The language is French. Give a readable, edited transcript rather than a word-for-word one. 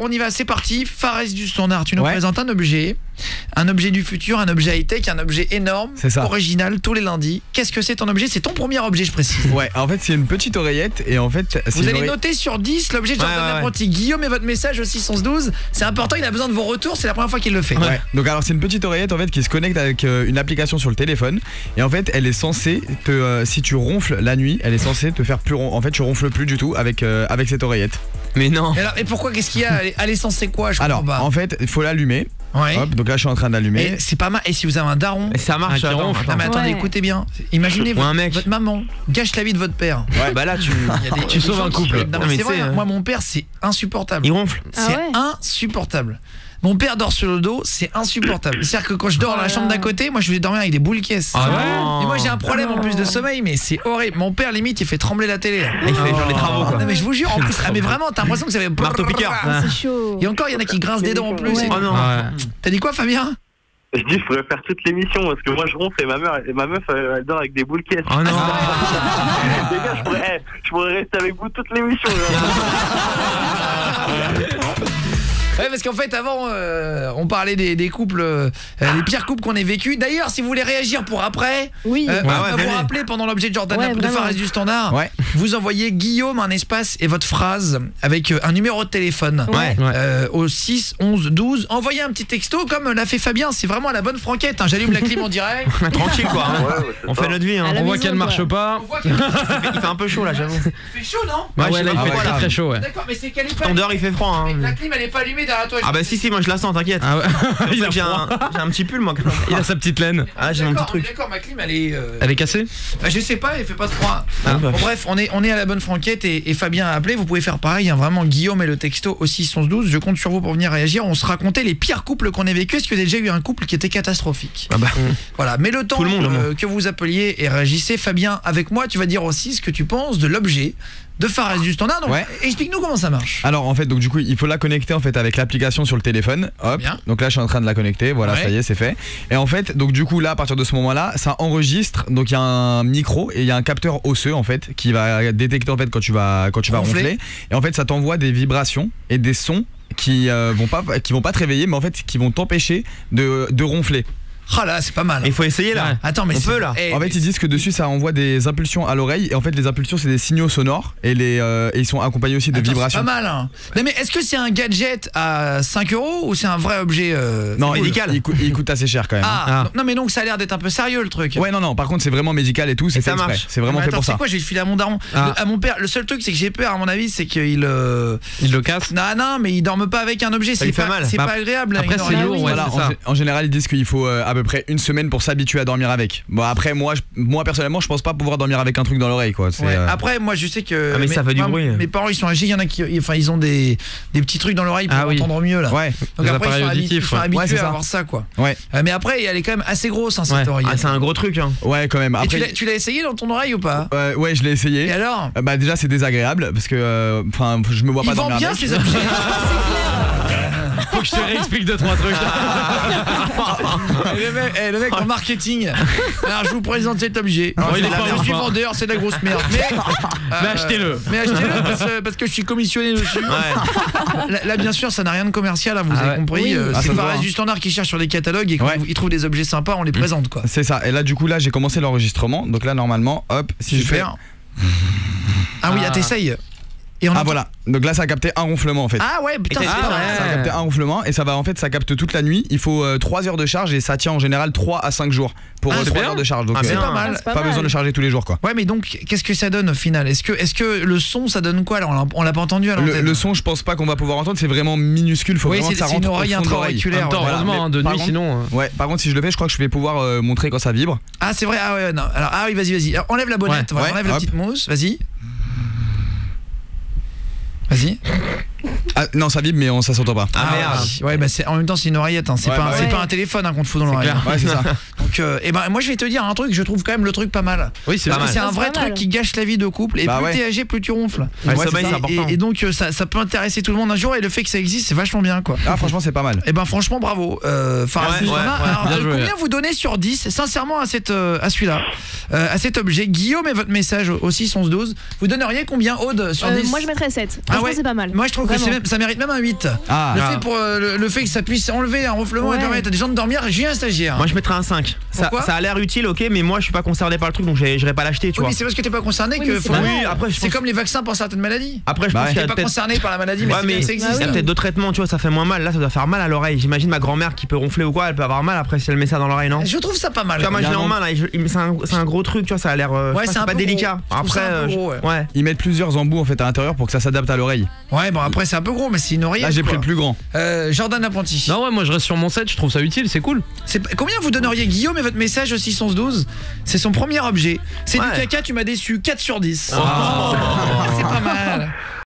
on y va, c'est parti. Fares du standard, tu nous présentes un objet du futur, un objet high-tech, un objet énorme, original, tous les lundis. Qu'est-ce que c'est ton objet? C'est ton premier objet, je précise. Ouais, en fait c'est une petite oreillette et en fait vous allez noter sur 10 l'objet de Jordan l'apprenti. Guillaume et votre message aussi 612. C'est important, il a besoin de vos retours, c'est la première fois qu'il le fait. Ouais. Donc alors c'est une petite oreillette en fait qui se connecte avec une application sur le téléphone et en fait elle est censée te si tu ronfles la nuit, elle est censée te faire plus en fait tu ronfles plus du tout avec cette oreillette. Mais non. Et pourquoi, qu'est-ce qu'il y a? Elle est censée quoi? Alors en fait il faut l'allumer. Ouais. Hop, donc là je suis en train d'allumer. C'est pas mal. Et si vous avez un daron, ça marche. Non mais attendez, écoutez bien. Imaginez votre maman gâche la vie de votre père. Ouais, bah là tu sauves un couple. Non, mais c'est vrai, moi mon père c'est insupportable. Il ronfle. C'est insupportable. Mon père dort sur le dos, c'est insupportable. C'est-à-dire que quand je dors dans la chambre d'à côté, moi je vais dormir avec des boules caisses. Et moi j'ai un problème en plus de sommeil, mais c'est horrible. Mon père limite il fait trembler la télé. Il fait genre les travaux quoi. Non mais je vous jure en plus, mais vraiment t'as l'impression que ça fait marteau piqueur. C'est chaud. Et encore il y en a qui grincent des dents en plus. Oh non. T'as dit quoi Fabien? Je dis je pourrais faire toute l'émission parce que moi je ronfle et ma meuf elle dort avec des boules caisses. Oh non. Les gars, je pourrais rester avec vous toute l'émission. Ouais, parce qu'en fait avant on parlait des couples les pires couples qu'on ait vécu. D'ailleurs si vous voulez réagir pour après, vous rappeler pendant l'objet de Jordan de Fares du standard, vous envoyez Guillaume un espace et votre phrase avec un numéro de téléphone au 6 11 12. Envoyez un petit texto comme l'a fait Fabien, c'est vraiment à la bonne franquette hein. J'allume la clim en direct. Tranquille quoi. On fait notre vie hein. On voit qu'elle marche pas. Il fait un peu chaud là, j'avoue. Il fait chaud non? Ouais, là il fait très chaud. D'accord, mais c'est qu'elle est pas. En dehors il fait froid hein. La clim elle est pas allumée derrière toi. Ah bah si moi je la sens, t'inquiète. J'ai un petit pull moi. Il a sa petite laine. Ah j'ai un petit truc. D'accord, ma clim elle est cassée. Je sais pas, elle fait pas de froid. Bon, bref, on est à la bonne franquette et Fabien a appelé. Vous pouvez faire pareil hein, vraiment Guillaume et le texto au 6 11 12. Je compte sur vous pour venir réagir. On se racontait les pires couples qu'on ait vécu. Est-ce que vous avez déjà eu un couple qui était catastrophique? Voilà, mais le temps que vous appeliez et réagissez, Fabien avec moi, tu vas dire aussi ce que tu penses de l'objet de Fares du standard. Donc explique-nous comment ça marche. Alors en fait donc du coup il faut la connecter en fait avec l'application sur le téléphone. Hop. Donc là je suis en train de la connecter. Voilà, ça y est, c'est fait. Et en fait donc du coup là à partir de ce moment-là, ça enregistre. Donc il y a un micro et il y a un capteur osseux en fait qui va détecter en fait quand tu vas ronfler. Et en fait ça t'envoie des vibrations et des sons qui vont pas te réveiller mais en fait qui vont t'empêcher de ronfler. Ah là, c'est pas mal. Il faut essayer là. Attends, mais on peut là. En fait, ils disent que dessus ça envoie des impulsions à l'oreille et en fait les impulsions c'est des signaux sonores et ils sont accompagnés aussi de vibrations. C'est pas mal hein. Mais est-ce que c'est un gadget à 5 € ou c'est un vrai objet non, médical? Il coûte assez cher quand même. Non mais donc ça a l'air d'être un peu sérieux le truc. Ouais non par contre c'est vraiment médical et tout, c'est fait exprès. C'est vraiment fait pour ça. C'est quoi, je vais le filer à mon daron, à mon père. Le seul truc c'est que j'ai peur à mon avis, c'est qu'il le casse. Non mais il dorme pas avec un objet, c'est pas agréable. Après c'est lourd. Voilà, en général ils disent qu'il faut à peu près une semaine pour s'habituer à dormir avec. Bon après moi personnellement je pense pas pouvoir dormir avec un truc dans l'oreille quoi. Après moi je sais que mais ça fait du bruit. Mes parents ils sont âgés, il y en a qui ils ont des petits trucs dans l'oreille pour entendre mieux là. Donc après ils sont habitués à avoir ça quoi. Mais après elle est quand même assez grosse hein, cette oreille. C'est un gros truc hein. Ouais quand même. Après tu l'as essayé dans ton oreille ou pas? Ouais je l'ai essayé. Et alors? Bah déjà c'est désagréable parce que je me vois pas dormir avec. Ils vendent bien ces objets. Faut que je te réexplique 2-3 trucs. Le mec en marketing. Alors je vous présente cet objet. Je suis vendeur, c'est de la grosse merde. Mais achetez-le. Mais achetez-le parce que je suis commissionné dessus. Là bien sûr ça n'a rien de commercial hein, vous avez compris. C'est Fares du standard qui cherche sur les catalogues et quand ils trouvent des objets sympas on les présente quoi. C'est ça. Et là du coup là j'ai commencé l'enregistrement. Donc là normalement hop si je fais. Ah oui t'essayes. Voilà, donc là ça a capté un ronflement en fait. Ah ouais putain, ça a capté un ronflement et ça capte toute la nuit. Il faut 3 heures de charge et ça tient en général 3 à 5 jours pour 3 heures de charge. Donc c'est pas mal. Pas besoin de charger tous les jours quoi. Ouais mais donc qu'est-ce que ça donne au final? Est-ce que le son ça donne quoi? Alors on l'a pas entendu à l'antenne. Le son je pense pas qu'on va pouvoir entendre, c'est vraiment minuscule, faut vraiment que ça rentre au fond de l'oreille. Heureusement de nuit sinon. Ouais, par contre si je le fais, je crois que je vais pouvoir montrer quand ça vibre. Ah c'est vrai, ah ouais non. Alors oui vas-y. Enlève la bonnette, enlève la petite mousse, vas-y. Vas-y. Ah non ça vibre mais ça s'entend pas. Ah merde. Ouais bah en même temps c'est une oreillette hein. C'est pas un téléphone hein, qu'on te fout dans l'oreille. Ouais c'est ça. Donc moi je vais te dire un truc, je trouve quand même le truc pas mal. Oui c'est pas mal. C'est un vrai truc qui gâche la vie de couple et plus t'es âgé plus tu ronfles. Et donc ça peut intéresser tout le monde un jour et le fait que ça existe c'est vachement bien quoi. Ah franchement c'est pas mal. Et ben franchement bravo. Combien vous donnez sur 10 sincèrement à celui-là, à cet objet? Guillaume et votre message au 6 11 12. Vous donneriez combien Aude sur 10? Moi je mettrais 7. Ah ouais c'est pas mal. Moi je trouve que ça ça mérite même un 8. Le fait que ça puisse enlever un ronflement et permettre à des gens de dormir, j'ai un stagiaire. Moi je mettrais un 5. Ça a l'air utile, ok, mais moi je suis pas concerné par le truc, donc j'irai pas l'acheter, tu vois. Mais c'est parce que t'es pas concerné que après c'est comme les vaccins pour certaines maladies. Après je pense qu'il y a pas concerné par la maladie, mais ça existe. Il y a peut-être d'autres traitements, tu vois, ça fait moins mal. Là ça doit faire mal à l'oreille. J'imagine ma grand-mère qui peut ronfler ou quoi, elle peut avoir mal après si elle met ça dans l'oreille, non? Je trouve ça pas mal. Moi je l'ai en main là, c'est un gros truc, tu vois, ça a l'air c'est pas délicat. Après ils mettent plusieurs embouts en fait à l'intérieur pour que ça s'adapte à l'oreille. Ouais, bon après c'est un peu gros, mais c'est une oreillette. Là j'ai pris le plus grand. Jordan l'apprenti. Non ouais, moi je reste sur mon 7, je trouve ça utile, c'est cool. Combien vous donneriez Guillaume et votre message au 611-12? C'est son premier objet. C'est du caca, tu m'as déçu, 4 sur 10. C'est pas mal.